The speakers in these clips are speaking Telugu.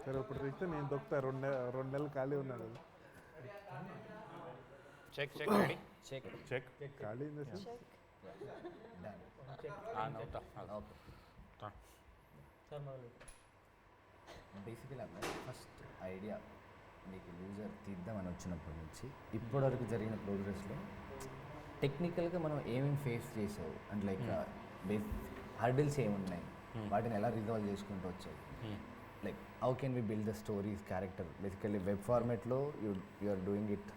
సరే ఇప్పుడు తెస్తే నేను దొక్కుతా 2 నెలలు ఖాళీ ఉన్నాడు. Check check ready check check ఖాళీ బేసికలీ ఫస్ట్ ఐడియా మీకు లూజర్ తీద్దామని వచ్చినప్పటి నుంచి ఇప్పటివరకు జరిగిన ప్రోగ్రెస్లో టెక్నికల్గా మనం ఏమేమి ఫేస్ చేసావు అండ్ లైక్ హర్డిల్స్ ఏమున్నాయి, వాటిని ఎలా రిజాల్వ్ చేసుకుంటూ వచ్చావు, like how can we build the stories character. Basically web ఫార్మాట్లో యు ఆర్ డూయింగ్ ఇట్.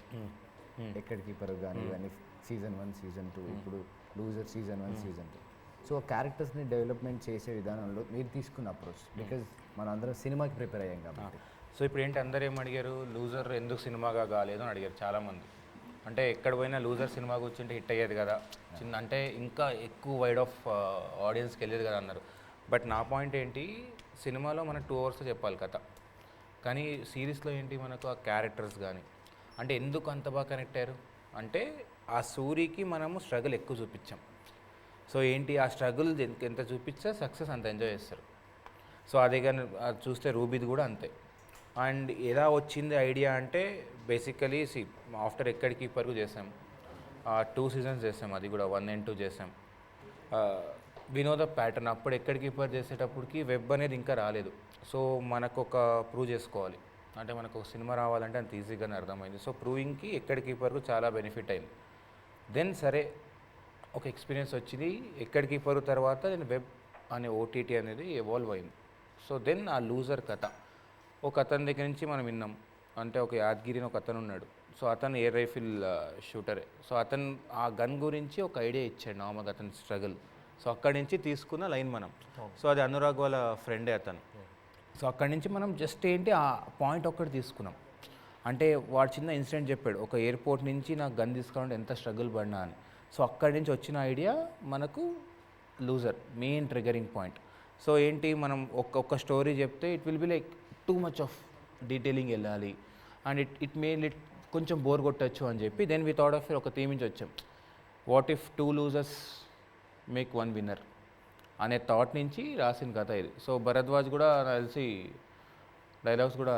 ఎక్కడికి పరుగు కానీ ఇవన్నీ సీజన్ 1 సీజన్ 2 ఇప్పుడు లూజర్ సీజన్ 1 సీజన్ 2. సో క్యారెక్టర్స్ని డెవలప్మెంట్ చేసే విధానంలో మీరు తీసుకున్న అప్రోచ్, బికాజ్ మనం అందరం సినిమాకి ప్రిపేర్ అయ్యాం కాబట్టి. సో ఇప్పుడు ఏంటి అందరూ ఏం అడిగారు, లూజర్ ఎందుకు సినిమాగా కాలేదు అని అడిగారు చాలామంది. అంటే ఎక్కడ పోయినా లూజర్ సినిమా కూర్చుంటే హిట్ అయ్యేది కదా, చిన్న అంటే ఇంకా ఎక్కువ వైడ్ ఆఫ్ ఆడియన్స్కి వెళ్ళేది కదా అన్నారు. బట్ నా పాయింట్ ఏంటి, సినిమాలో మనకు 2 hours చెప్పాలి కథ, కానీ సిరీస్లో ఏంటి మనకు ఆ క్యారెక్టర్స్ కానీ అంటే ఎందుకు అంత బాగా కనెక్ట్ అయ్యారు అంటే ఆ సూరికి మనము స్ట్రగుల్ ఎక్కువ చూపించాం. సో ఏంటి ఆ స్ట్రగుల్ ఎంత చూపించా సక్సెస్ అంత ఎంజాయ్ చేస్తారు. సో అదే కానీ చూస్తే రూబీది కూడా అంతే. అండ్ ఎలా వచ్చింది ఐడియా అంటే బేసికలీ ఆఫ్టర్ ఎక్కడికి పరుగు చేసాం, 2 seasons చేసాం, అది కూడా 1 and 2 చేసాం. వినోద ప్యాటర్న్ అప్పుడు ఎక్కడికి పర్ చేసేటప్పటికి వెబ్ అనేది ఇంకా రాలేదు. సో మనకు ఒక ప్రూవ్ చేసుకోవాలి అంటే మనకు ఒక సినిమా రావాలంటే అంత ఈజీగానే అర్థమైంది. సో ప్రూవింగ్కి ఎక్కడికి పరుగు చాలా బెనిఫిట్ అయింది. దెన్ సరే ఒక ఎక్స్పీరియన్స్ వచ్చింది, ఎక్కడికి పరుగు తర్వాత నేను వెబ్ అనే ఓటీటీ అనేది ఎవాల్వ్ అయింది. సో దెన్ ఆ లూజర్ కథ ఒక అతని దగ్గర నుంచి మనం విన్నాం, అంటే ఒక యాదగిరిని ఒక అతను ఉన్నాడు. సో అతను ఎయిర్ రైఫిల్ షూటరే. సో అతను ఆ గన్ గురించి ఒక ఐడియా ఇచ్చాడు నార్మల్గా అతని స్ట్రగుల్. సో అక్కడి నుంచి తీసుకున్న లైన్ మనం. సో అది అనురాగ్ వాళ్ళ ఫ్రెండే అతను. సో అక్కడి నుంచి మనం జస్ట్ ఏంటి ఆ పాయింట్ ఒక్కటి తీసుకున్నాం. అంటే వాడు చిన్న ఇన్సిడెంట్ చెప్పాడు, ఒక ఎయిర్పోర్ట్ నుంచి నాకు గన్ తీసుకోవాలంటే ఎంత స్ట్రగుల్ పడినా అని. సో అక్కడి నుంచి వచ్చిన ఐడియా మనకు loser main triggering point. So ఏంటి మనం ఒక్క స్టోరీ చెప్తే it will be like too much of detailing వెళ్ళాలి అండ్ ఇట్ మే కొంచెం బోర్ కొట్టచ్చు అని చెప్పి దెన్ వి థాట్ ఆఫ్ ఒక థీమ్ నుంచి వచ్చాం, what if 2 losers make 1 winner అనే థాట్ నుంచి రాసిన కథ ఇది. సో భరద్వాజ్ కూడా నాకు తెలిసి డైలాగ్స్ కూడా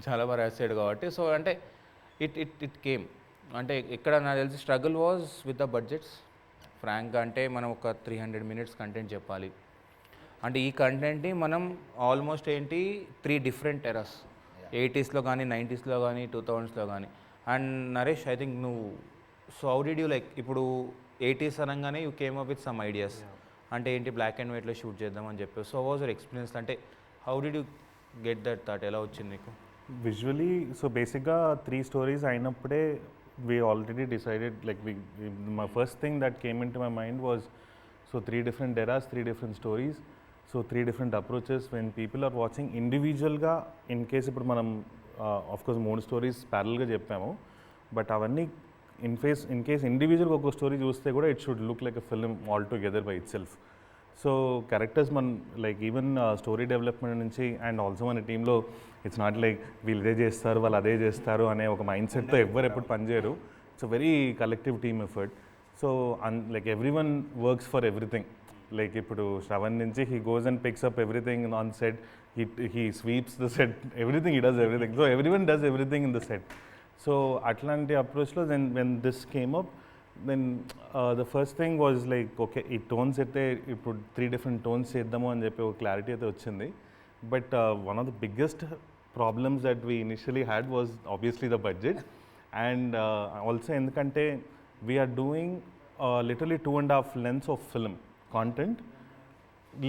చాలా బాగా రాసాడు కాబట్టి సో అంటే ఇట్ కేమ్ అంటే ఇక్కడ నాకు తెలిసి struggle was with the budgets ఫ్రాంక్గా. అంటే మనం ఒక 300 minutes కంటెంట్ చెప్పాలి అంటే ఈ కంటెంట్ని మనం ఆల్మోస్ట్ ఏంటి 3 different eras, 80s కానీ 90s కానీ 2000s కానీ. అండ్ నరేష్ ఐ థింక్ నువ్వు so how did you like ఇప్పుడు 80s అనగానే you came up with some ideas అంటే ఏంటి బ్లాక్ అండ్ వైట్లో షూట్ చేద్దాం అని చెప్పి. సో వాజ్ యువర్ ఎక్స్పీరియన్స్ అంటే how did you get that thought, ఎలా వచ్చింది నీకు? విజువలీ సో బేసిక్గా 3 stories అయినప్పుడే we already decided like my first thing that came into my mind was so 3 different eras, 3 different stories, so 3 different approaches. When people are watching individual ga in case ఇప్పుడు మనం of course 3 stories parallel గా చెప్పాము బట్ అవన్నీ in case individual ఒక స్టోరీ చూస్తే కూడా it should look like a film all together by itself. So characters మన లైక్ ఈవెన్ స్టోరీ డెవలప్మెంట్ నుంచి అండ్ ఆల్సో మన టీంలో ఇట్స్ నాట్ లైక్ వీళ్ళు ఇదే చేస్తారు వాళ్ళు అదే చేస్తారు అనే ఒక మైండ్ సెట్తో ఎవ్వరు ఎప్పుడు పనిచేయరు. It's very collective team effort. So like every one works for everything. Like ఇప్పుడు శ్రవణ్ నుంచి he goes and picks up everything on set, he sweeps the set, everything he does everything. So every one does everything in the set. So అట్లాంటి అప్రోచ్లో then when this came up then the first thing was like okay ఈ టోన్స్ అయితే ఇప్పుడు 3 different టోన్స్ చేద్దాము అని చెప్పి ఒక క్లారిటీ అయితే వచ్చింది. But one of the biggest problems that we initially had was obviously the budget and also ఎందుకంటే we are doing literally 2.5 lengths of film content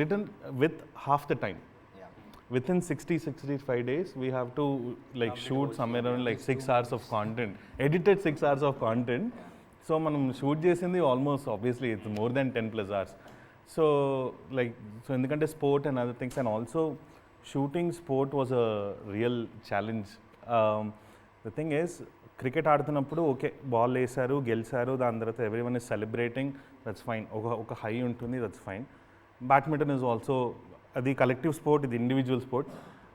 little with half the time. Within 60-65 days we have to like shoot somewhere around like 6 hours of content, edited 6 hours of content. So మనం షూట్ చేసింది almost obviously it's more than 10+ hours. So like so ఎందుకంటే sport and other things and also shooting sport was a real challenge. The thing is cricket ఆడుతున్నప్పుడు ఓకే బాల్ వేసారు గెలిచారు దాని తర్వాత every one is celebrating, that's fine, ఒక హై ఉంటుంది, that's fine. Badminton is also అది కలెక్టివ్ స్పోర్ట్, ఇది individual sport.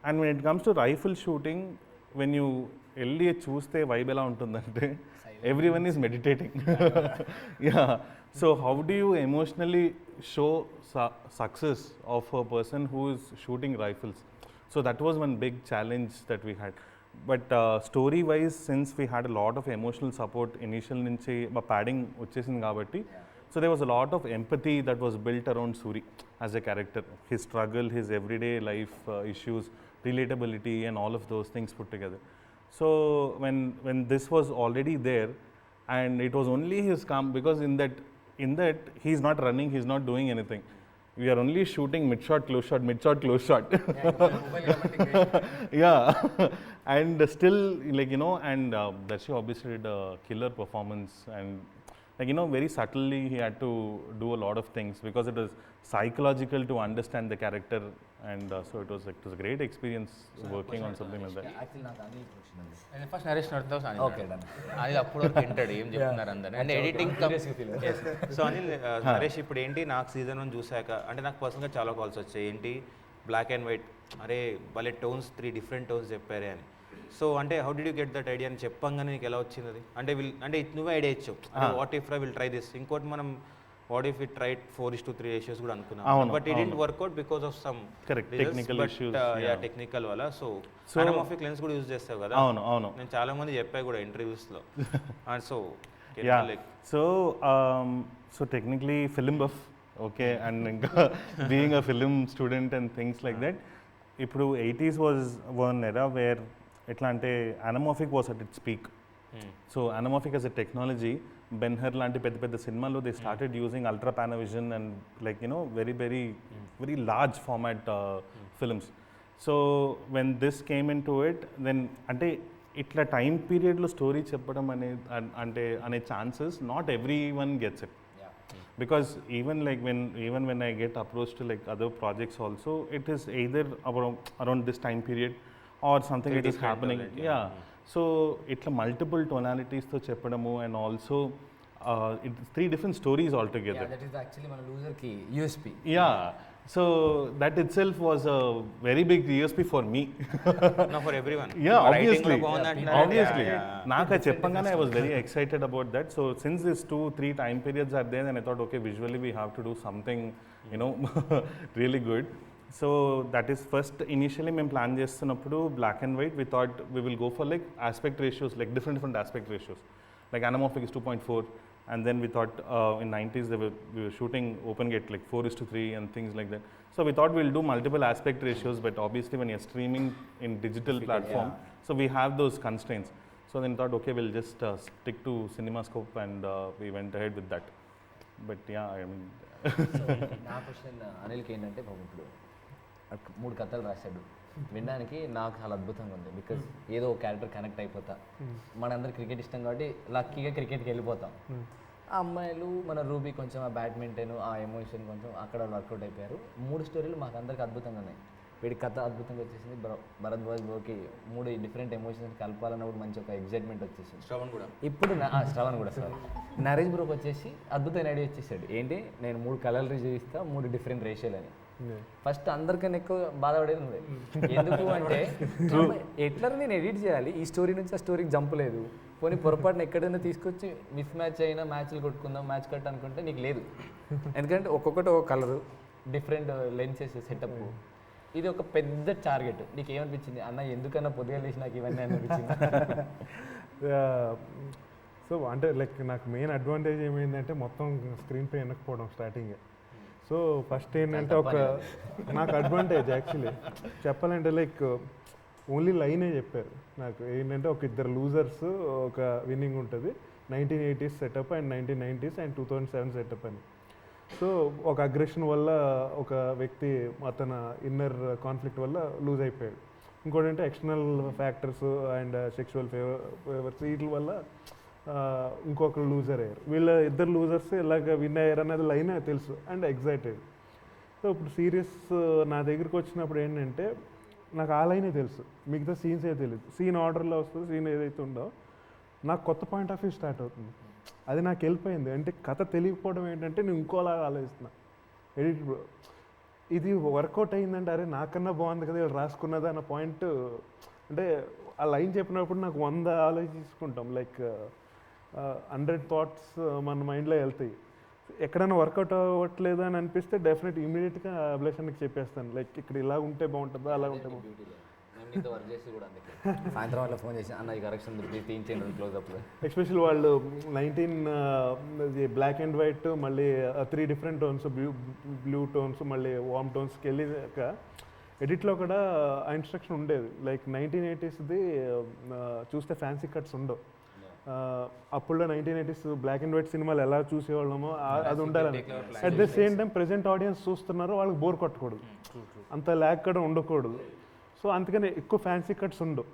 And when it comes to rifle shooting when you వెళ్ళి చూస్తే వైబ్ ఎలా ఉంటుందంటే everyone is meditating. Yeah. So how do you emotionally show success of a person who is shooting rifles? So that was one big challenge that we had. But story wise, since we had a lot of emotional support initial nunchi padding vachesindi kabatti, so there was a lot of empathy that was built around Suri as a character, his struggle, his everyday life issues, relatability and all of those things put together. So when this was already there, and it was only his calm, because in that he's not running, he's not doing anything. We are only shooting mid shot, close shot, mid shot, close shot. Yeah. And still, like, you know, and Darshi obviously did a killer performance, and like, you know, very subtly he had to do a lot of things because it was psychological to understand the character, and so it was a great experience working on something like that. Actually నాకు అనిల్ క్వశ్చన్ ఉంది. నేను ఫస్ట్ నరేష్ నడుతా ఓకే డన్. అనిల్ అప్పుడు వరకు వింటాడు ఏం చెప్తున్నారు అందరు and editing. So Anil, Naresh ఇప్పుడు ఏంటి, నాకు సీజన్ 1 చూసాక అంటే నాకు పర్సనల్గా చాలా కాల్స్ వచ్చాయి, ఏంటి బ్లాక్ అండ్ వైట్, అరే భలే టోన్స్, 3 డిఫరెంట్ టోన్స్ చెప్పారే అని. సో అంటే how did you get that idea అని చెప్పంగానే నీకు ఎలా వచ్చింది అది? అంటే నువ్వే ఐడియా ఇచ్చావు, what if I will try this. ఇంకోటి మనం what if it tried 4:3 ratios కూడా అనుకున్నాం, but it didn't work out because of some technical issues. Technical వల్ల. సో అనమాఫిక్ లెన్స్ కూడా యూజ్ చేస్తావు కదా? అవును. నేను చాలా మంది చెప్పా కూడా ఇంటర్వ్యూస్ లో. So so technically film buff, okay, and ఇంకా being a film student and things like that. ఇప్పుడు 80s was one era where ఎట్లా అంటే anamorphic was at its peak. So anamorphic as a technology, Ben Hur లాంటి పెద్ద పెద్ద సినిమాల్లో they started using ultra Panavision and like, you know, very very very large format films. So when this came into it, then అంటే ఇట్లా టైం పీరియడ్లో స్టోరీ చెప్పడం అనే chances not every one gets it. Because even when I get approached to like other projects also, it is either around this time period or something that is happening. Yeah. So it's multiple tonalities to cheppadamu, and also it's 3 different stories altogether. Yeah, that is actually మన loser ki USP. Yeah. So that itself was a very big USP for me. No, for everyone. Yeah, obviously. Naaka cheppangane I was very excited about that. So since these 2-3 time periods are there, then I thought, okay, visually we have to do something, you know, really good. So that is first initially మేము ప్లాన్ చేస్తున్నప్పుడు black and white, we thought we will go for like aspect ratios, like different aspect ratios. Like anamorphic is 2.4, and then we thought in 90s we were shooting open gate like 4:3 and things like that. So we thought we'll do multiple aspect ratios, but obviously when you're streaming in digital platform, so we have those constraints. So then thought, okay, we'll just stick to CinemaScope, and we went ahead with that. But yeah, I mean నా క్వశ్చన్ అనిల్కి ఏంటంటే, ఇప్పుడు 3 కథలు రాశాడు, వినడానికి నాకు చాలా అద్భుతంగా ఉంది. బికాజ్ ఏదో ఒక క్యారెక్టర్ కనెక్ట్ అయిపోతా, మనందరూ క్రికెట్ ఇష్టం కాబట్టి లక్కీగా క్రికెట్కి వెళ్ళిపోతాం. ఆ అమ్మాయిలు మన రూబీ కొంచెం ఆ బ్యాడ్మింటన్ ఆ ఎమోషన్ కొంచెం అక్కడ వర్కౌట్ అయిపోయారు. 3 స్టోరీలు మాకు అందరికి అద్భుతంగా ఉన్నాయి. వీడి కథ అద్భుతంగా వచ్చేసింది. భరద్వాజ్ బ్రోకి 3 డిఫరెంట్ ఎమోషన్స్ కలపాలన్నప్పుడు మంచి ఒక ఎగ్జైట్మెంట్ వచ్చేసింది. శ్రవణ్ కూడా శ్రవణ్ కూడా సార్ నరేష్ బ్రోకి వచ్చేసి అద్భుతమైన ఐడియా వచ్చేసాడు. ఏంటి, నేను 3 కలర్లు చూపిస్తా, 3 డిఫరెంట్ రేషియోలు అని. ఫస్ట్ అందరికన్నా ఎక్కువ బాధపడేది ఉంది. ఎందుకు అంటే ఎట్లా నేను ఎడిట్ చేయాలి, ఈ స్టోరీ నుంచి ఆ స్టోరీకి జంప్ లేదు, పోనీ పొరపాటున ఎక్కడైనా తీసుకొచ్చి మిస్ మ్యాచ్ అయినా మ్యాచ్లు కొట్టుకుందాం, మ్యాచ్ కట్ అనుకుంటే నీకు లేదు. ఎందుకంటే ఒక్కొక్కటి ఒక కలరు, డిఫరెంట్ లెన్సెస్ సెటప్. ఇది ఒక పెద్ద టార్గెట్. నీకు ఏమనిపించింది అన్న, ఎందుకన్నా పొద్దుగా లేచి నాకు ఇవన్నీ అనిపించింది? సో అంటే లైక్ నాకు మెయిన్ అడ్వాంటేజ్ ఏమైందంటే మొత్తం స్క్రీన్ పే వెనకపోవడం స్టార్టింగే. సో ఫస్ట్ ఏంటంటే నాకు అడ్వాంటేజ్ యాక్చువల్లీ చెప్పాలంటే లైక్ ఓన్లీ లైనే చెప్పారు నాకు. ఏంటంటే ఒక 2 లూజర్స్ ఒక విన్నింగ్ ఉంటుంది, 1980s setup and 1990s and 2007 setup అని. సో ఒక అగ్రెషన్ వల్ల ఒక వ్యక్తి అతని ఇన్నర్ కాన్ఫ్లిక్ట్ వల్ల లూజ్ అయిపోయాడు. ఇంకోటి అంటే external factors and sexual favours వీటి వల్ల ఇంకొకరు లూజర్ అయ్యారు. వీళ్ళ 2 లూజర్స్ ఇలాగ విన్ అయ్యారు అన్నది లైన్ తెలుసు అండ్ ఎగ్జైటెడ్. సో ఇప్పుడు సీరియస్ నా దగ్గరికి వచ్చినప్పుడు ఏంటంటే నాకు ఆ లైనే తెలుసు, మిగతా సీన్స్ ఏ తెలియదు. సీన్ ఆర్డర్లో వస్తుంది, సీన్ ఏదైతే ఉందో నాకు కొత్త పాయింట్ ఆఫ్ వ్యూ స్టార్ట్ అవుతుంది. అది నాకు వెళ్ళిపోయింది. అంటే కథ తెలియకపోవడం ఏంటంటే నేను ఇంకోలాగా ఆలోచిస్తున్నా. ఎడిట్ ఇది వర్కౌట్ అయిందంటే అరే నాకన్నా బాగుంది కదా వీళ్ళు రాసుకున్నదా అన్న పాయింట్. అంటే ఆ లైన్ చెప్పినప్పుడు నాకు 100 ఆలోచించుకుంటాం. లైక్ 100 థాట్స్ మన మైండ్లో వెళ్తాయి. ఎక్కడైనా వర్కౌట్ అవ్వట్లేదు అని అనిపిస్తే డెఫినెట్ ఇమీడియట్గా అభిలాషానికి చెప్పేస్తాను, లైక్ ఇక్కడ ఇలా ఉంటే బాగుంటుందా, అలా ఉంటే బాగుంటుంది. సాయంత్రం వాళ్ళ ఫోన్ చేసి అన్న ఈ కరెక్షన్ తీయించండి క్లోజ్అప్. ఎస్పెషల్ వాళ్ళు 19 బ్లాక్ అండ్ వైట్, మళ్ళీ 3 డిఫరెంట్ టోన్స్, బ్లూ టోన్స్, మళ్ళీ వామ్ టోన్స్కి వెళ్ళాక ఎడిట్లో కూడా ఆ ఇన్స్ట్రక్షన్ ఉండేది. లైక్ 1980స్ది చూస్తే ఫ్యాన్సీ కట్స్ ఉండవు. అప్పుడులో 1980s బ్లాక్ అండ్ వైట్ సినిమాలు ఎలా చూసేవాళ్ళమో అది ఉండాలని. At the same time present audience చూస్తున్నారు, వాళ్ళకి బోర్ కొట్టకూడదు, అంత ల్యాగ్ కూడా ఉండకూడదు. సో అందుకని ఎక్కువ ఫ్యాన్సీ కట్స్ ఉండవు.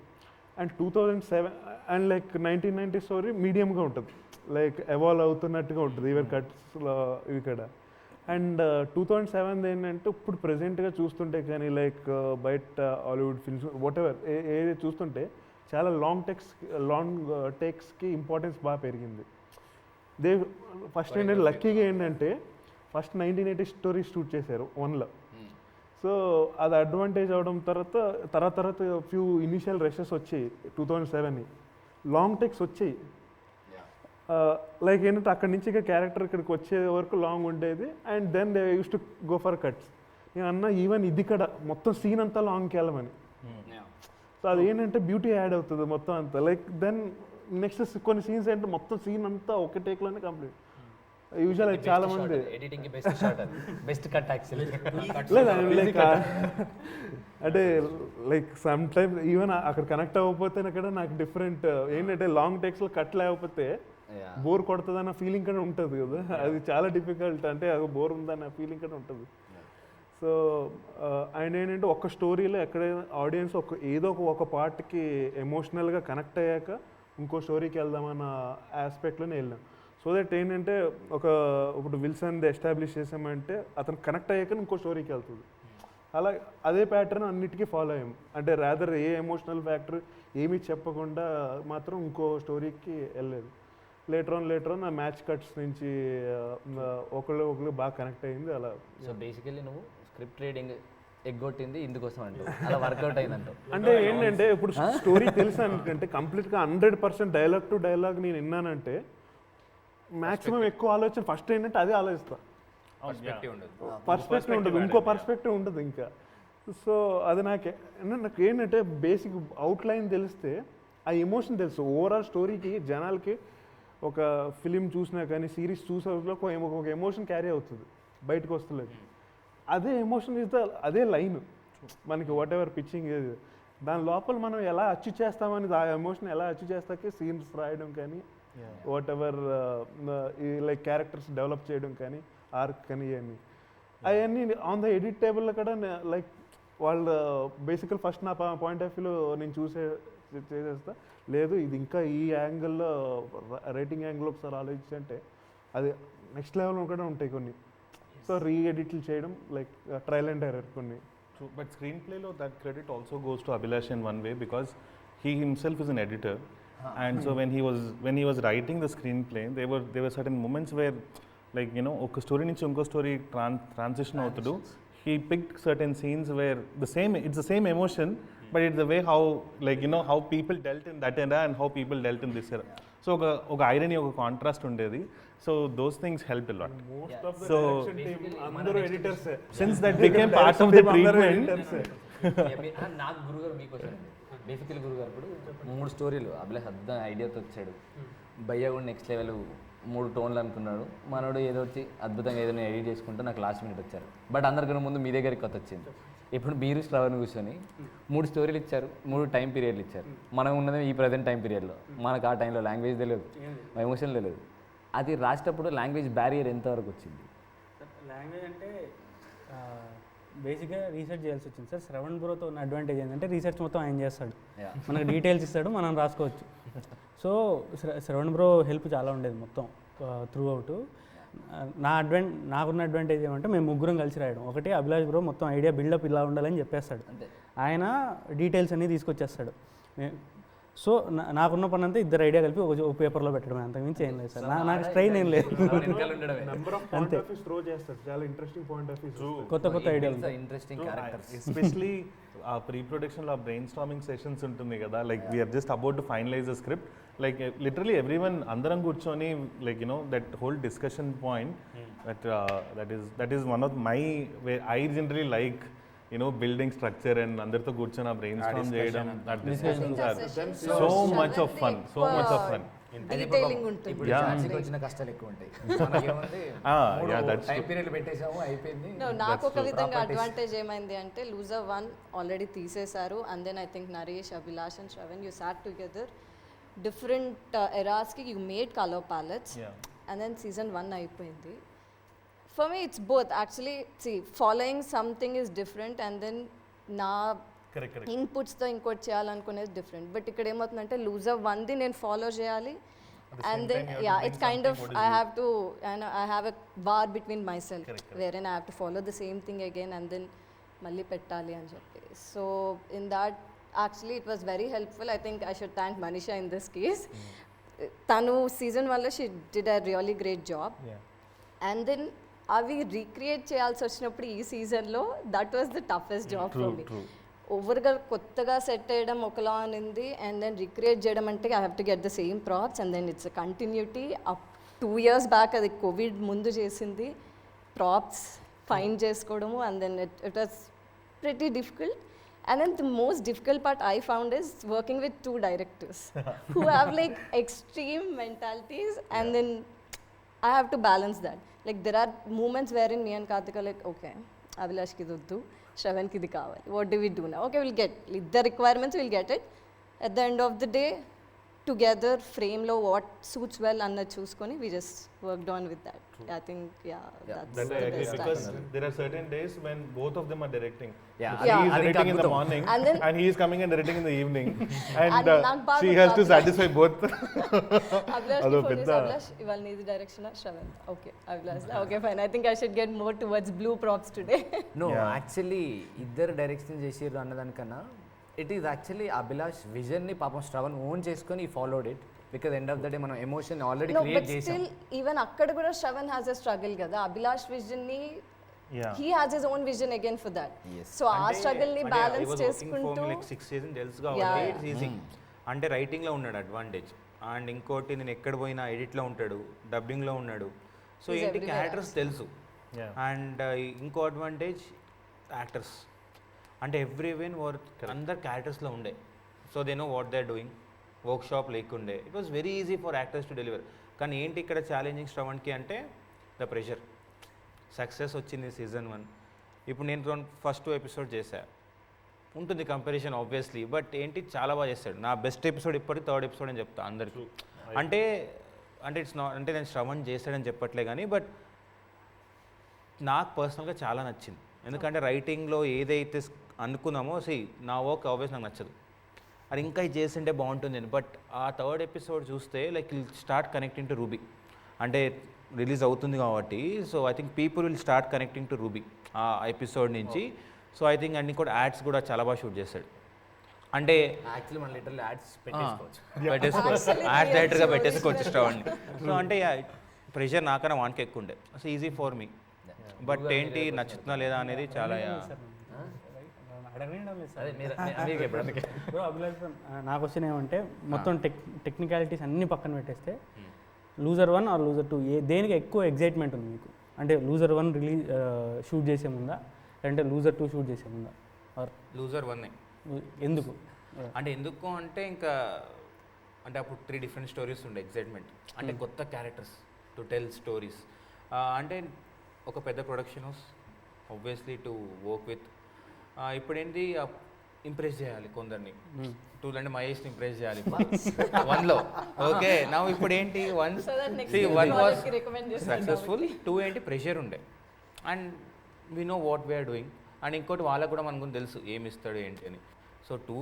అండ్ 2007 అండ్ లైక్ 1990 స్టోరీ మీడియంగా ఉంటుంది, లైక్ ఎవాల్వ్ అవుతున్నట్టుగా ఉంటుంది ఈవెన్ కట్స్లో ఇవి కూడా. అండ్ 2007 ఏంటంటే ఇప్పుడు ప్రజెంట్గా చూస్తుంటే కానీ లైక్ బయట హాలీవుడ్ ఫిల్మ్స్ వాట్ ఎవర్ ఏది చూస్తుంటే చాలా లాంగ్ టేక్స్కి ఇంపార్టెన్స్ బాగా పెరిగింది. ఫస్ట్ ఏంటంటే లక్కీగా ఏంటంటే ఫస్ట్ 1980 స్టోరీస్ షూట్ చేశారు 1లో. సో అది అడ్వాంటేజ్ అవడం తర్వాత ఫ్యూ ఇనిషియల్ రషెస్ వచ్చాయి 2007 లాంగ్ టేక్స్ వచ్చాయి. లైక్ ఏంటంటే అక్కడి నుంచి ఇక క్యారెక్టర్ ఇక్కడికి వచ్చే వరకు లాంగ్ ఉండేది. And then they use to go for cuts. నేను అన్న ఈవెన్ ఇది కూడా మొత్తం సీన్ అంతా లాంగ్కి వెళ్ళమని. సో అది ఏంటంటే బ్యూటీ యాడ్ అవుతుంది మొత్తం అంతా. లైక్ దెన్ నెక్స్ట్ కొన్ని సీన్స్ ఏంటంటే మొత్తం సీన్ అంతా ఒక టేక్లోనే కంప్లీట్. యూజువల్ చాలా మంది అంటే లైక్ సమ్ టైమ్ ఈవెన్ అక్కడ కనెక్ట్ అవ్వకపోతే కూడా నాకు డిఫరెంట్ ఏంటంటే లాంగ్ టేక్స్లో కట్ లేకపోతే బోర్ కొడుతుంది అన్న ఫీలింగ్ కూడా ఉంటుంది కదా, అది చాలా డిఫికల్ట్. అంటే అది బోర్ ఉందన్న ఫీలింగ్ కూడా ఉంటుంది. సో ఆయన ఏంటంటే ఒక స్టోరీలో ఎక్కడైనా ఆడియన్స్ ఏదో ఒక పార్ట్కి ఎమోషనల్గా కనెక్ట్ అయ్యాక ఇంకో స్టోరీకి వెళ్దామన్న ఆస్పెక్ట్లోనే వెళ్ళాం. సో దట్ ఏంటంటే ఇప్పుడు విల్సన్ది ఎస్టాబ్లిష్ చేసామంటే అతను కనెక్ట్ అయ్యాక ఇంకో స్టోరీకి వెళ్తుంది. అలా అదే ప్యాటర్న్ అన్నిటికీ ఫాలో అయ్యాం. అంటే రాదర్ ఏ ఎమోషనల్ ఫ్యాక్టర్ ఏమీ చెప్పకుండా మాత్రం ఇంకో స్టోరీకి వెళ్ళలేదు. లేటర్ ఆన్ ఆ మ్యాచ్ కట్స్ నుంచి ఒకళ్ళు బాగా కనెక్ట్ అయింది అలా. సో బేసికలీ నువ్వు స్క్రిప్ట్ రీడింగ్ ఎగ్గొట్టింది ఇందుకోసం అంటూ అలా వర్కౌట్ అయిందంట. అంటే ఏంటంటే ఇప్పుడు స్టోరీ తెలుసు అనుకంటే కంప్లీట్గా 100% డైలాగ్ టు డైలాగ్ నేను విన్నానంటే మ్యాక్సిమం ఎక్కువ ఆలోచన ఫస్ట్ ఏంటంటే అదే ఆలోచిస్తా. పర్స్పెక్టివ్ ఉండదు, ఇంకో పర్స్పెక్టివ్ ఉండదు ఇంకా. సో అది నాకు ఏంటంటే బేసిక్ అవుట్లైన్ తెలిస్తే ఆ ఎమోషన్ తెలుసు. ఓవరాల్ స్టోరీకి జనాలకి ఒక ఫిలిం చూసినా కానీ సిరీస్ చూసేలో ఒక ఎమోషన్ క్యారీ అవుతుంది, బయటకు వస్తలేదు. అదే ఎమోషన్ ఇస్ అదే లైన్ మనకి వాట్ ఎవర్ పిచ్చింగ్ ఏది దాని లోపల మనం ఎలా అచీవ్ చేస్తామని ఆ ఎమోషన్ ఎలా అచీవ్ చేస్తాకే సీన్స్ రాయడం కానీ what ever like characters develop చేయడం కానీ ఆర్క్ కానీ ఇవన్నీ ఆన్ ద ఎడిట్ టేబుల్లో కూడా లైక్ వాళ్ళు బేసికల్ ఫస్ట్ నా పాయింట్ ఆఫ్ వ్యూలో నేను చేసేస్తా. లేదు ఇది ఇంకా ఈ యాంగిల్లో రైటింగ్ యాంగిల్ ఒకసారి ఆలోచించంటే అది నెక్స్ట్ లెవెల్లో కూడా ఉంటాయి కొన్ని. సో రీ-ఎడిట్లు చేయడం లైక్ ట్రయల్ అండ్ ఎర్రర్ కొన్ని. But screenplay that credit also goes to Abhilash in one way because he himself is an editor. And so when he was writing the screenplay, there were certain moments where like oka story nunchi inko story transition avutudu. He picked certain scenes where it's the same emotion, but it's the way how like how people dealt in that era and how people dealt in this era. So oka irony oka contrast undedi. So those things helped a lot. Most of the direction team అందరూ editors. Since that became part of the treatment. నాకు గురుగారు మీ క్వశ్చన్ బేసికల్ గురుగారు ఇప్పుడు 3 స్టోరీలు అభిలాష్ అద్భుతం ఐడియాతో వచ్చాడు. భయ్య కూడా నెక్స్ట్ లెవెల్ 3 టోన్లు అనుకున్నాడు. మనోడు ఏదో వచ్చి అద్భుతంగా ఏదో ఎడిట్ చేసుకుంటూ నాకు లాస్ట్ మినిట్ వచ్చారు. బట్ అందరికన్నా ముందు మీ దగ్గరికి కొత్త వచ్చింది. ఇప్పుడు మీరు శ్రవణ్ కూర్చొని 3 స్టోరీలు ఇచ్చారు, 3 టైం పీరియడ్లు ఇచ్చారు. మనం ఉన్నది ఈ ప్రజెంట్ టైం పీరియడ్లో. మనకు ఆ టైంలో లాంగ్వేజ్ తెలియదు, ఎమోషన్ తెలియదు. అది రాసేటప్పుడు లాంగ్వేజ్ బ్యారియర్ ఎంతవరకు వచ్చింది? లాంగ్వేజ్ అంటే బేసిక్గా రీసెర్చ్ చేయాల్సి వచ్చింది సార్. శ్రవణ్ బ్రోతో ఉన్న అడ్వాంటేజ్ ఏంటంటే రీసెర్చ్ మొత్తం ఆయన చేస్తాడు, మనకు డీటెయిల్స్ ఇస్తాడు, మనం రాసుకోవచ్చు. సో శ్రవణ్ బ్రో హెల్ప్ చాలా ఉండేది మొత్తం త్రూ అవుట్. నాకున్న అడ్వాంటేజ్ ఏమంటే మేము ముగ్గురం కలిసి రాయడం. ఒకటి అభిలాష్ బ్రో మొత్తం ఐడియా బిల్డప్ ఇలా ఉండాలని చెప్పేస్తాడు, ఆయన డీటెయిల్స్ అన్నీ తీసుకొచ్చేస్తాడు. సో నాకున్న పని అంతా ఇద్దరు ఐడియా కలిపి ఒక పేపర్లో పెట్టడం, అంతకుమించి ఏం లేదు సార్. నాకు స్ట్రెయిన్ ఏం లేదు, అంతే. కొత్త ఐడియాలు, ఇంట్రెస్టింగ్ క్యారెక్టర్స్. ఎస్పెషలీ ఆ ప్రీ ప్రొడక్షన్లో బ్రెయిన్ స్టార్మింగ్ సెషన్స్ ఉంటుంది కదా, like we're just about to finalise the script like literally everyone andaram కూర్చొని like you know that whole discussion point that is one of my where I generally like you know building structure and అందరితో కూర్చొని ఆ brainstorm చేయడం that discussions are so much of fun detailing ఉంటుంది. ఇప్పుడు ఝాన్సీకి వచ్చిన కష్టాలు ఎక్కువ ఉంటాయి. మనకేముంది టైం పీరియడ్ పెట్టేసాము అయిపోయింది. నాకు ఒక విధంగా అడ్వాంటేజ్ ఏమైంది అంటే లూజర్ 1 ఆల్రెడీ తీసేశారు and then I think Naresh, Abhilash and Shravan you sat together different ఎరాస్కి you made colour palettes and then season 1 అయిపోయింది. For me it's both actually following something is different and then నా ఇన్పుట్స్తో ఇంకోటి చేయాలనుకునేది డిఫరెంట్. బట్ ఇక్కడ ఏమవుతుందంటే లూజర్ 1ది నేను ఫాలో చేయాలి and then it's kind of I have a bar between myself where and I have to follow the same thing again and then మళ్ళీ పెట్టాలి అని చెప్పి. So in that actually it was very helpful. I think I should thank Manisha in this case. తను సీజన్ 1లో she did a really great job and then అవి రీక్రియేట్ చేయాల్సి వచ్చినప్పుడు ఈ సీజన్లో that was the toughest job for me. ఓవర్గా కొత్తగా సెట్ చేయడం ఒకలా అనింది అండ్ దెన్ రిక్రియేట్ చేయడం అంటే I have to get the same props and then it's continuity. 2 years back అది కోవిడ్ ముందు చేసింది ప్రాప్స్ ఫైండ్ చేసుకోవడము and then it was pretty difficult. And then the most difficult part I found is working with 2 directors who have like extreme mentalities and then I have to balance that. Like there are moments wherein me and Karthika like, okay, Abhilash ki doddu, Shravan ki dikavali. What do we do now? Okay, we'll get the requirements, we'll get it. At the end of the day, together, frame lo what suits well anna choosukoni, we just worked on with that. I think, that's that the I agree best because time. there are certain days when both of them are directing. Yeah. He is directing in the morning and he is coming and directing in the evening and she has to satisfy both. Abhilash ki phone is Abhilash, ival needi direction Shravan. Okay, Abhilash. Okay, fine. I think I should get more towards blue props today. No, actually ఇద్దరు డైరెక్షన్ చేసిర్రు అన్నదానికన్నా ఇట్ ఈస్ యాక్చువల్లీ అభిలాష్ విజన్ని పాపం శ్రవణ్ ఓన్ చేసుకొని followed it because end of the day మనం emotion already No, create but చేసాం. still, even అక్కడ కూడా Shravan has a struggle కదా. Abhilash vision ni he has his own vision again for that. So ఆ struggle ని balance చేసుకుంటూ like 6 years తెలుసు కాబట్టి ఇట్స్ ఈజీ. అంటే రైటింగ్లో ఉన్నాడు అడ్వాంటేజ్ అండ్ ఇంకోటి నేను ఎక్కడ పోయినా ఎడిట్లో ఉంటాడు, డబ్బింగ్లో ఉన్నాడు. సో ఏంటి క్యారెక్టర్స్ తెలుసు అండ్ ఇంకో అడ్వాంటేజ్ యాక్టర్స్ అంటే ఎవ్రీవెన్ అందరు క్యారెక్టర్స్లో ఉండే. So they know what they are doing. Workshop లేకుండే it was very easy for actors to deliver. కానీ ఏంటి ఇక్కడ ఛాలెంజింగ్ శ్రవణ్కి అంటే ద ప్రెషర్. సక్సెస్ వచ్చింది సీజన్ 1. ఇప్పుడు నేను ఫస్ట్ 2 ఎపిసోడ్ చేశా, ఉంటుంది కంపారిజన్ ఆబ్వియస్లీ, బట్ ఏంటి చాలా బాగా చేస్తాడు. నా బెస్ట్ ఎపిసోడ్ ఇప్పటికి 3rd ఎపిసోడ్ అని చెప్తా అందరికీ. అంటే ఇట్స్ నాట్ అంటే నేను శ్రవణ్ చేస్తాడని చెప్పట్లే కానీ బట్ నాకు పర్సనల్గా చాలా నచ్చింది. ఎందుకంటే రైటింగ్లో ఏదైతే అనుకున్నామో నా వర్క్ ఆబ్వియస్ నాకు నచ్చదు, అది ఇంకా ఇది చేస్తుంటే బాగుంటుంది అని. బట్ ఆ 3rd ఎపిసోడ్ చూస్తే like will start connecting to ruby. అంటే రిలీజ్ అవుతుంది కాబట్టి so I think people will start connecting to ruby ఆ ఎపిసోడ్ నుంచి. సో ఐ థింక్ అన్ని కూడా యాడ్స్ కూడా చాలా బాగా షూట్ చేస్తాడు. అంటే యాక్చువల్లీ మనం లిటరల్లీ యాడ్స్ పెట్టేసుకోవచ్చు, యాడ్స్ డైరెక్టర్గా పెట్టేసుకోవచ్చు శ్రవణ్ని. సో అంటే ప్రెషర్ నాకన్నా వానికి ఎక్కువ ఉండే. So easy for me. But ఏంటి నచ్చుతుందా లేదా అనేది చాలా బ్రో. అభిలాష్ నా క్వశ్చన్ ఏమంటే మొత్తం టెక్నికాలిటీస్ అన్ని పక్కన పెట్టేస్తే లూజర్ 1 ఆర్ లూజర్ 2 దేనికి ఎక్కువ ఎగ్జైట్మెంట్ ఉంది మీకు? అంటే లూజర్ 1 రిలీజ్ షూట్ చేసే ముందా లేదంటే లూజర్ 2 షూట్ చేసే ముందా? ఆర్ లూజర్ 1 ఎందుకు? అంటే ఎందుకు అంటే ఇంకా అంటే అప్పుడు 3 డిఫరెంట్ స్టోరీస్ ఉండే ఎగ్జైట్మెంట్. అంటే కొత్త క్యారెక్టర్స్ టు టెల్ స్టోరీస్. అంటే ఒక పెద్ద production house obviously to work with. ఇప్పుడు ఏంటి ఇంప్రెస్ చేయాలి కొందరిని. 2 అంటే మహేష్ని ఇంప్రెస్ చేయాలి 1లో. ఓకే నా ఇప్పుడు ఏంటి 1 వాజ్ సక్సెస్ఫుల్, 2 ఏంటి ప్రెషర్ ఉండే and we know what we're doing. And ఇంకోటి వాళ్ళకు కూడా మనకు తెలుసు ఏమి ఇస్తాడు ఏంటి అని. సో 2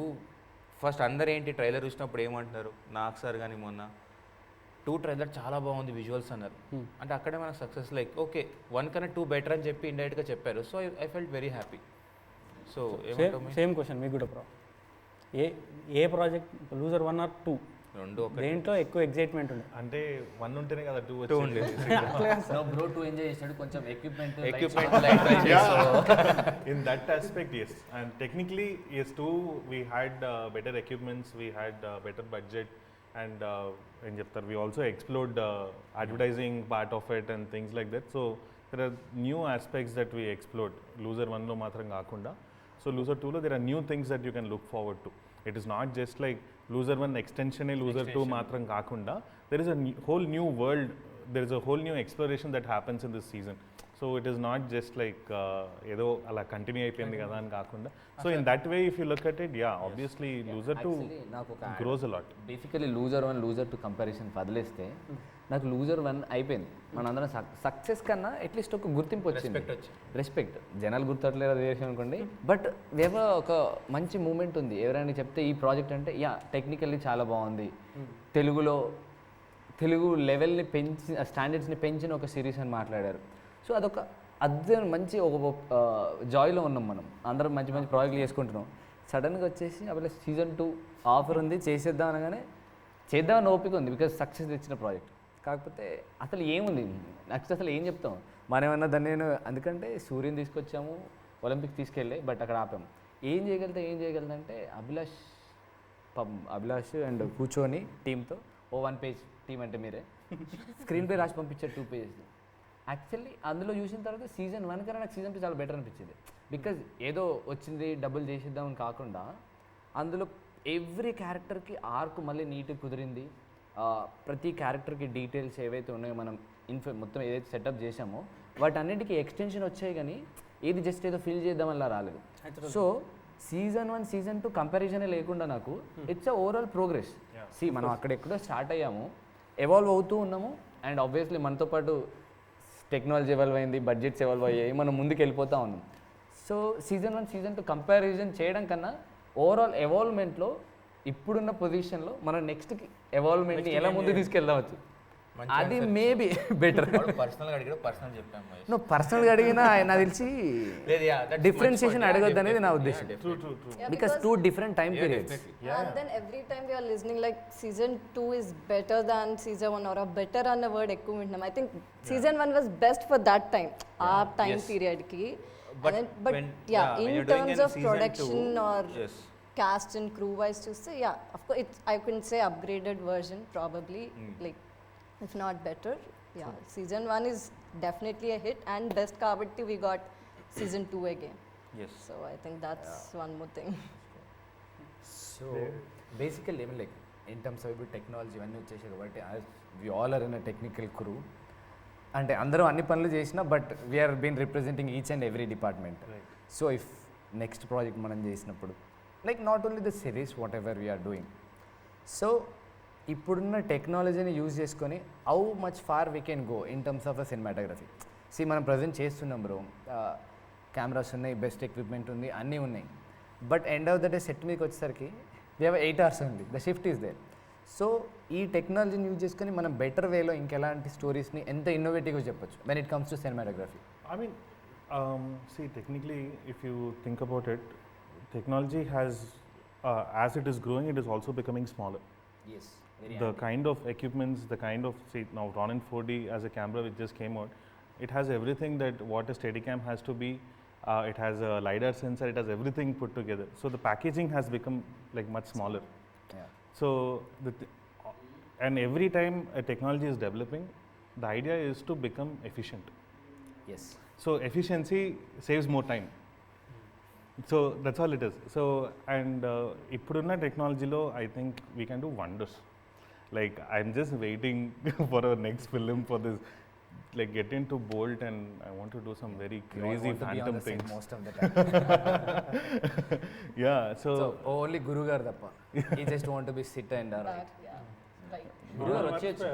ఫస్ట్ అందరు ఏంటి ట్రైలర్ చూసినప్పుడు ఏమంటున్నారు, నాకు సార్ కానీ మొన్న 2 ట్రైలర్ చాలా బాగుంది విజువల్స్ అన్నారు. అంటే అక్కడే మనకు సక్సెస్ లైక్ ఓకే 1 కన్నా 2 బెటర్ అని చెప్పి ఇండైరెక్ట్గా చెప్పారు. So I felt very happy. So same question మీకు కూడా బ్రో. ఏ ప్రాజెక్ట్ లూజర్ 1 ఆర్ 2 రెండు దేంట్లో ఎక్కువ ఎగ్జైట్మెంట్ ఉంది? అంటే 1 ఉంటేనే కదా 2 ఉండేది. బ్రో 2 ఎంజాయ్ చేసాడు కొంచెం equipment in that aspect yes, and technically yes 2 we had better equipments, we had better budget, and ఏం చెప్తారు, we also explored advertising part of it and things like that. So there are new aspects that we explored Loser 1లో మాత్రం కాకుండా. సో లూజర్ 2లో there are new things that you can look forward to. It is not just like Loser 1 ఎక్స్టెన్షనే లూజర్ 2 మాత్రం కాకుండా there is a whole new world, there is a whole new exploration that happens in this season. So it is not just like ఏదో అలా కంటిన్యూ అయిపోయింది కదా అని కాకుండా. So in that way if you look at it, yeah obviously loser 2 gross a lot. Basically loser 1 loser 2 comparison వదిలేస్తే నాకు లూజర్ 1 అయిపోయింది. మనందరం సక్సెస్ కన్నా అట్లీస్ట్ ఒక గుర్తింపు వచ్చింది, రెస్పెక్ట్. జనాలు గుర్తట్లేదు అది వేసి అనుకోండి, బట్ ఏవో ఒక మంచి మూమెంట్ ఉంది. ఎవరైనా చెప్తే ఈ ప్రాజెక్ట్ అంటే యా టెక్నికల్లీ చాలా బాగుంది, తెలుగు లెవెల్ని పెంచి స్టాండర్డ్స్ని పెంచిన ఒక సిరీస్ అని మాట్లాడారు. సో అదొక అద్దె మంచి ఒక జాయ్లో ఉన్నాం మనం అందరం, మంచి మంచి ప్రాజెక్టులు చేసుకుంటున్నాం. సడన్గా వచ్చేసి అప్పుడు సీజన్ 2 ఆఫర్ ఉంది చేసేద్దాం అనగానే చేద్దామని ఓపిక ఉంది, బికాజ్ సక్సెస్ తెచ్చిన ప్రాజెక్ట్. కాకపోతే అసలు ఏముంది నెక్స్ట్, అసలు ఏం చెప్తాం మనం ఏమన్నా దాన్ని. నేను అందుకంటే సూర్యుని తీసుకొచ్చాము, ఒలింపిక్ తీసుకెళ్ళి, బట్ అక్కడ ఆపాము. ఏం చేయగలుగుతా అంటే అభిలాష్ అండ్ కూర్చొని టీంతో 1 పేజ్, టీం అంటే మీరే స్క్రీన్ పే రాసి పంపించారు 2 pages. యాక్చువల్లీ అందులో చూసిన తర్వాత సీజన్ 1 కన్నా నాకు సీజన్ 2 చాలా బెటర్ అనిపించింది. బికాజ్ ఏదో వచ్చింది డబ్బులు చేసేద్దామని కాకుండా అందులో ఎవ్రీ క్యారెక్టర్కి ఆర్క్ మళ్ళీ నీట్గా కుదిరింది. ప్రతి క్యారెక్టర్కి డీటెయిల్స్ ఏవైతే ఉన్నాయో మనం మొత్తం ఏదైతే సెటప్ చేసామో వాటన్నిటికీ ఎక్స్టెన్షన్ వచ్చాయి, కానీ ఏది జస్ట్ ఏదో ఫిల్ చేద్దామల్లా రాలేదు. సో సీజన్ 1 సీజన్ 2 కంపారిజనే లేకుండా నాకు ఇట్స్ అ ఓవరాల్ ప్రోగ్రెస్. మనం అక్కడెక్కడో స్టార్ట్ అయ్యాము, ఎవాల్వ్ అవుతూ ఉన్నాము, అండ్ ఆబ్వియస్లీ మనతో పాటు టెక్నాలజీ ఎవాల్వ్ అయింది, బడ్జెట్స్ ఎవాల్వ్ అయ్యాయి, మనం ముందుకు వెళ్ళిపోతూ ఉన్నాం. సో సీజన్ 1 సీజన్ 2 కంపారిజన్ చేయడం కన్నా ఓవరాల్ ఎవాల్వ్మెంట్లో ఇప్పుడున్న పొజిషన్లో మనం నెక్స్ట్కి ఎవాల్వ్మెంట్ని ఎలా ముందు తీసుకెళ్దావచ్చు, అది మేబీ బెటర్. పర్సనల్గా అడిగాడు, పర్సనల్ చెప్పాము. నువ్వు పర్సనల్గా అడిగినా నాకు తెలిసి డిఫరెన్షియేషన్ అడగొద్దు అనేది నా ఉద్దేశం. Because 2 different time periods. And then every time we are listening like season 2 is better than season 1 or a better అన్న వర్డ్ ఎక్కువ వింటున్నాం. I think season 1 was best for that time, ఆ time period కి. But in terms of production or cast and crew wise చూస్తే of course I can say upgraded version probably, like if not better. Season 1 is definitely a hit and best kabatti we got season 2 again. So I think that's one more thing. So basically even like in terms of technology ఇవన్నీ వచ్చేసాయి కాబట్టి we all are in a technical crew, అంటే అందరూ అన్ని పనులు చేసినా but we're been representing each and every department. So if next project మనం చేసినప్పుడు like not only the series whatever we're doing, so ఇప్పుడున్న టెక్నాలజీని యూజ్ చేసుకొని how much far we can go in terms of the cinematography. మనం ప్రజెంట్ చేస్తున్నాం బ్రో, కెమెరాస్ ఉన్నాయి, బెస్ట్ ఎక్విప్మెంట్ ఉంది, అన్నీ ఉన్నాయి, but end of the day set మీదకి వచ్చేసరికి వీ హ్యావ్ 8 hours ఓన్లీ, the shift is there. So ఈ టెక్నాలజీని యూజ్ చేసుకొని మనం బెటర్ వేలో ఇంకెలాంటి స్టోరీస్ని ఎంత ఇన్నోవేటివ్గా చెప్పొచ్చు when it comes to cinematography. I mean, see, technically, if you think about it, technology has, as it is growing, it is also becoming smaller. Yes. The kind of equipments, the kind of, see, now Ronin 4D as a camera which just came out, it has everything that what a Steadicam has to be. It has a LiDAR sensor, it has everything put together. So the packaging has become like much smaller. Yeah. So, and every time a technology is developing, the idea is to become efficient. Yes. So efficiency saves more time. So that's all it is. So and ippudunna technology lo I think we can do wonders. Like I'm just waiting for our next film for this, like get into Bolt, and I want to do some very crazy phantom things. Most of the time. Yeah. So only Guru garu tappa. He just want to be sit and Right. Guru garu వచ్చేచ్చు.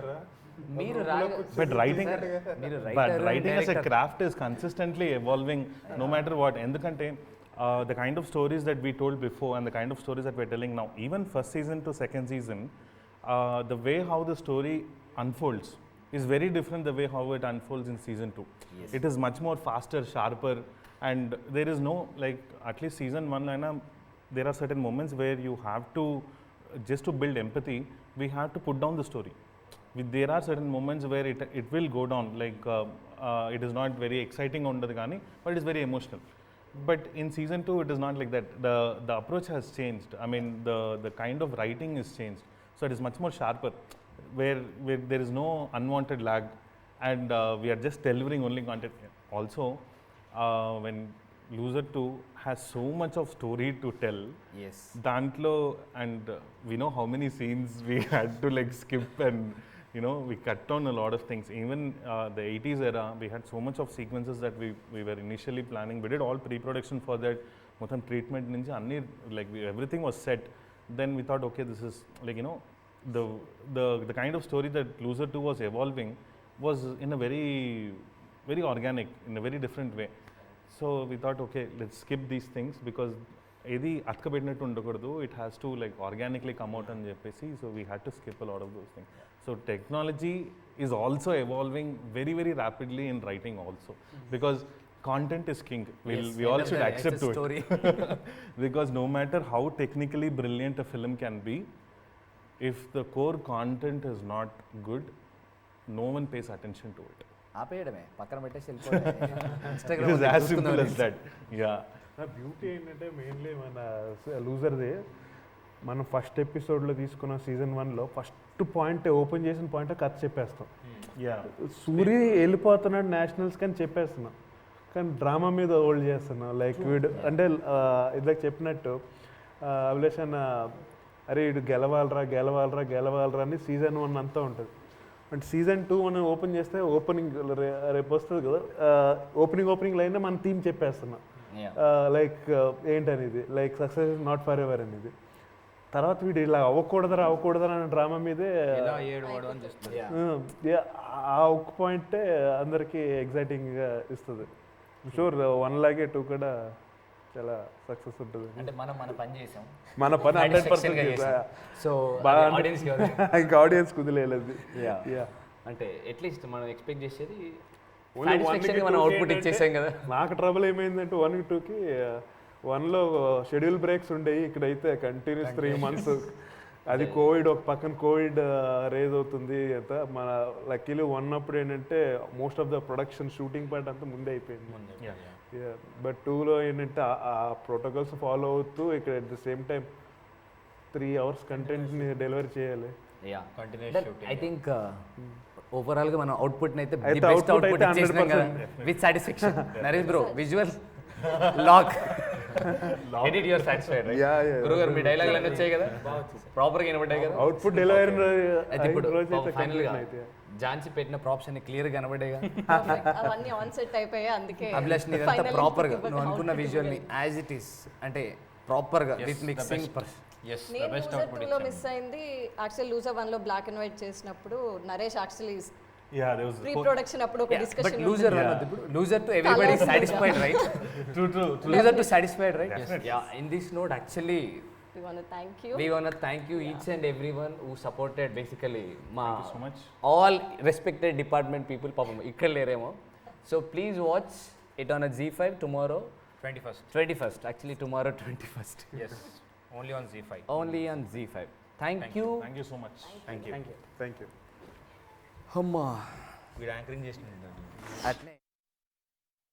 but writing as a craft is consistently evolving no matter what. Endukante the kind of stories that we told before and the kind of stories that we're telling now, even first season to second season, the way how the story unfolds is very different the way how it unfolds in season 2. Yes. It is much more faster, sharper, and there is no, like, at least season 1 lana, there are certain moments where you have to, just to build empathy, we have to put down the story. There are certain moments where it will go down, like it is not very exciting under the gani, but it is very emotional. But in season 2 it is not like that. The approach has changed. I mean the kind of writing is changed. So it is much more sharper, where there is no unwanted lag, and we are just delivering only content. Also, when Loser 2 has so much of story to tell, yes Dantlo, and we know how many scenes we had to like skip, and we cut down a lot of things. Even the 80s era, we had so much of sequences that we were initially planning. We did all pre-production for that. Motham treatment nunchi anni like everything was set. Then we thought, okay, this is like the kind of story that Loser 2 was evolving was in a very very organic, in a very different way. So we thought, okay, let's skip these things, because ఏది అతకబెట్టినట్టు ఉండకూడదు, it has to like organically come out అని చెప్పేసి. So we had to skip a lot of those things. So technology is also evolving very very rapidly in writing also, because content is king. We all should accept to it. Because no matter how technically brilliant a film can be, if the core content is not good, no one pays attention to it. ఆపేయడమే, పక్కన పెట్టేసి It is as simple as that. Yeah. నా బ్యూటీ ఏంటంటే మెయిన్లీ మన లూజర్ది, మనం ఫస్ట్ ఎపిసోడ్లో తీసుకున్న సీజన్ 1లో ఫస్ట్ పాయింట్ ఓపెన్ చేసిన పాయింట్ కథ చెప్పేస్తాం. సూరి వెళ్ళిపోతున్నాడు నేషనల్స్కి అని చెప్పేస్తున్నాం, కానీ డ్రామా మీద హోల్డ్ చేస్తున్నాం. లైక్ వీడు అంటే ఇందాక చెప్పినట్టు అభిలాష్ అన్న, అరే వీడు గెలవాలరా అని సీజన్ 1 అంతా ఉంటుంది. అంటే సీజన్ 2 మనం ఓపెన్ చేస్తే ఓపెనింగ్ రేపు వస్తుంది కదా, ఓపెనింగ్ లైన్ మన థీమ్ చెప్పేస్తున్నాం. లైక్ ఏంటనేది, like success is not for ever అనేది. తర్వాత వీడు ఇలా అవ్వకూడదరా అనే డ్రామా మీదే ఆ ఒక్క పాయింటే అందరికీ ఎగ్జైటింగ్గా ఇస్తుంది. షూర్ 1 లాగే 2 కూడా చాలా సక్సెస్ ఉంటుంది. అంటే మనం మన పని చేసాం, మన పని 100% చేసాం. సో ఇంకా ఆడియన్స్ కుదిలేదు. అంటే అట్లీస్ట్ మనం ఎక్స్పెక్ట్ చేసేది మనం అవుట్పుట్ ఇచ్చేసాం కదా. నాకు ట్రబుల్ ఏమైందంటే 1, 2కి 1లో షెడ్యూల్ బ్రేక్స్ ఉండేవి, ఇక్కడైతే కంటిన్యూస్ 3 months. అది కోవిడ్, ఒక పక్కన కోవిడ్ రేజ్ అవుతుంది అంత. మన లక్కీలు 1 అప్పుడు ఏంటంటే most of the production shooting part అంతా ముందే అయిపోయింది. బట్ 2లో ఏంటంటే ఆ ప్రోటోకాల్స్ ఫాలో అవుతూ ఇక్కడ at the same time 3 hours కంటెంట్ని డెలివరీ చేయాలి. ఐ థింక్ ఓవరాల్గా మనం అవుట్పుట్ని అయితే బెస్ట్ అవుట్పుట్ ఇచ్చేసాం కదా, with satisfaction. Naresh bro, visual lock edit your satisfied right? గురుగారు మీ డైలాగ్ అన్నీ వచ్చాయి కదా, ప్రాపర్గా వినబడ్డాయి కదా, అవుట్పుట్ డెలివరీ. ఇప్పుడు ఫైనల్గా ఝాన్సీ పెట్టిన ప్రాప్స్ అన్ని క్లియర్గా కనబడేగా, అవన్నీ ఆన్ సెట్ అయిపోయాయి. అందుకే అభిలాష్ నీదంతా ప్రాపర్గా నువ్వు అనుకున్న విజువల్ని యాజ్ ఇట్ ఈస్, అంటే ప్రాపర్గా విత్ మిక్సింగ్. నేను లూజర్ 2లో మిస్ అయింది. యాక్చువల్లీ లూజర్ 1లో బ్లాక్ అండ్ వైట్ చేసినప్పుడు నరేష్ యాక్చువల్లీ ప్రీ ప్రొడక్షన్ అప్పుడు ఒక discussion. Loser 2 everybody is satisfied, right? True. Looser 2 satisfied, right? Yeah. In this note, actually, we want to thank you each and everyone who supported basically Thank you so much. all respected department people. Papam ikkada leremo. So please watch it on a Z5 tomorrow. 21st. Actually tomorrow 21st. Yes. Only on Z5. Only on Z5. Thank you. Thank you so much. Thank you. Thank you. అమ్మా వీడు యాంకరింగ్ చేసిన అట్లే